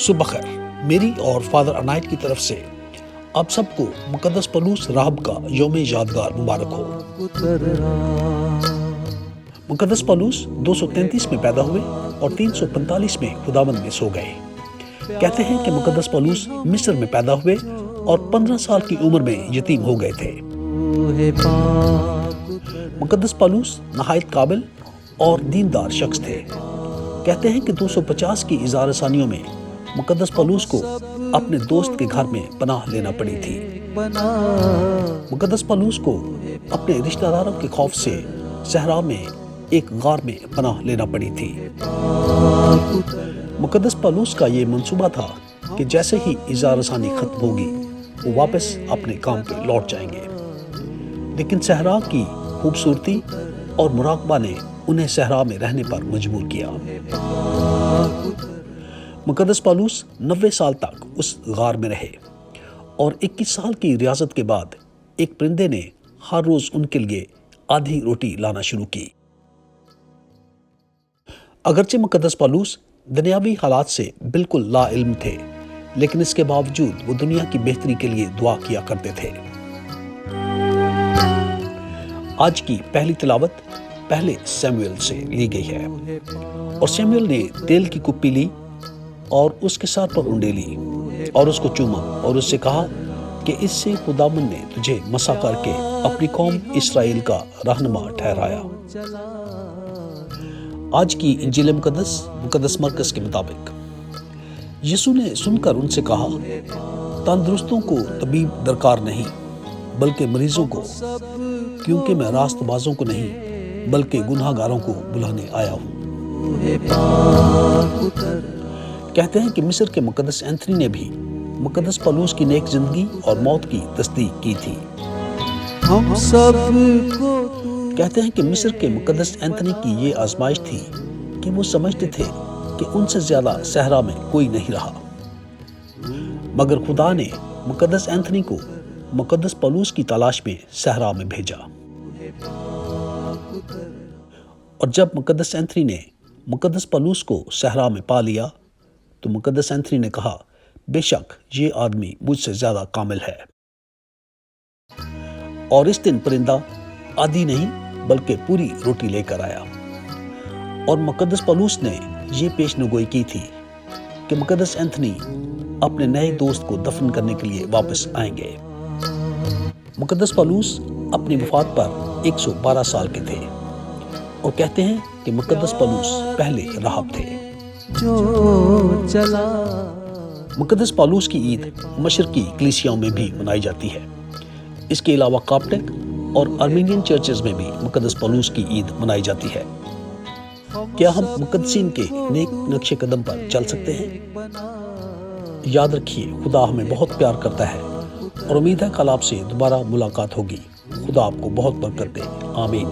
صبح خیر، میری اور فادر عنایت کی طرف سے آپ سب کو مقدس پولوس راہب کا یوم یادگار مبارک ہو۔ مقدس پولوس 233 میں پیدا ہوئے اور 345 میں خداوند میں سو گئے۔ کہتے ہیں کہ مقدس پولوس مصر میں پیدا ہوئے اور 15 سال کی عمر میں یتیم ہو گئے تھے۔ مقدس پولوس نہایت قابل اور دیندار شخص تھے۔ کہتے ہیں کہ 250 کی اظہار ثانیوں میں مقدس پولوس کو اپنے دوست کے گھر میں پناہ لینا پڑی تھی۔ مقدس پولوس کو اپنے رشتہ داروں کے خوف سے صحرا میں ایک غار میں پناہ لینا پڑی تھی۔ مقدس پولوس کا یہ منصوبہ تھا کہ جیسے ہی اظہار ثانی ختم ہوگی وہ واپس اپنے کام پہ لوٹ جائیں گے، لیکن صحرا کی خوبصورتی اور مراقبہ نے انہیں صحرا میں رہنے پر مجبور کیا۔ مقدس پولوس 90 سال تک اس غار میں رہے اور 21 سال کی ریاضت کے بعد ایک پرندے نے ہر روز ان کے لیے آدھی روٹی لانا شروع کی۔ اگرچہ مقدس پولوس دنیاوی حالات سے بالکل لا علم تھے، لیکن اس کے باوجود وہ دنیا کی بہتری کے لیے دعا کیا کرتے تھے۔ آج کی پہلی تلاوت پہلے سیموئیل سے لی گئی ہے، اور سیموئیل نے تیل کی کپی لی اور اس کے سر پر انڈیلی اور اس کو چوما اور اس سے کہا کہ اس سے خداوند نے تجھے مسح کر کے اپنی قوم اسرائیل کا رہنما ٹھہرایا۔ آج کی انجیل مقدس مرکز کے مطابق یسوع نے سن کر ان سے کہا، تندرستوں کو طبیب درکار نہیں بلکہ مریضوں کو، کیونکہ میں راست بازوں کو نہیں بلکہ گناہ گاروں کو بلانے آیا ہوں۔ کہتے ہیں کہ مصر کے مقدس اینتھنی نے بھی مقدس پولوس کی نیک زندگی اور موت کی تصدیق کی تھی۔ کہتے ہیں کہ مصر کے مقدس اینتھنی کی یہ آزمائش تھی کہ وہ سمجھتے تھے کہ ان سے زیادہ صحرا میں کوئی نہیں رہا، مگر خدا نے مقدس اینتھنی کو مقدس پولوس کی تلاش میں صحرا میں بھیجا۔ اور جب مقدس اینتھنی نے مقدس پولوس کو صحرا میں پا لیا تو مقدس اینتھنی نے کہا، بے شک یہ آدمی مجھ سے زیادہ کامل ہے۔ اور اس دن پرندہ آدھی نہیں بلکہ پوری روٹی لے کر آیا، اور مقدس پولوس نے یہ پیشن گوئی کی تھی کہ مقدس اینتھنی اپنے نئے دوست کو دفن کرنے کے لیے واپس آئیں گے۔ مقدس پولوس اپنی وفات پر 112 سال کے تھے، اور کہتے ہیں کہ مقدس پولوس پہلے راہب تھے۔ مقدس پولوس کی عید مشرقی کلیسیاؤں میں بھی منائی جاتی ہے۔ اس کے علاوہ کاپٹک اور ارمینین چرچز میں بھی مقدس پولوس کی عید منائی جاتی ہے۔ کیا ہم مقدسین کے نیک نقش قدم پر چل سکتے ہیں؟ یاد رکھیے، خدا ہمیں بہت پیار کرتا ہے، اور امید ہے کل آپ سے دوبارہ ملاقات ہوگی۔ خدا آپ کو بہت برکت دے۔ آمین۔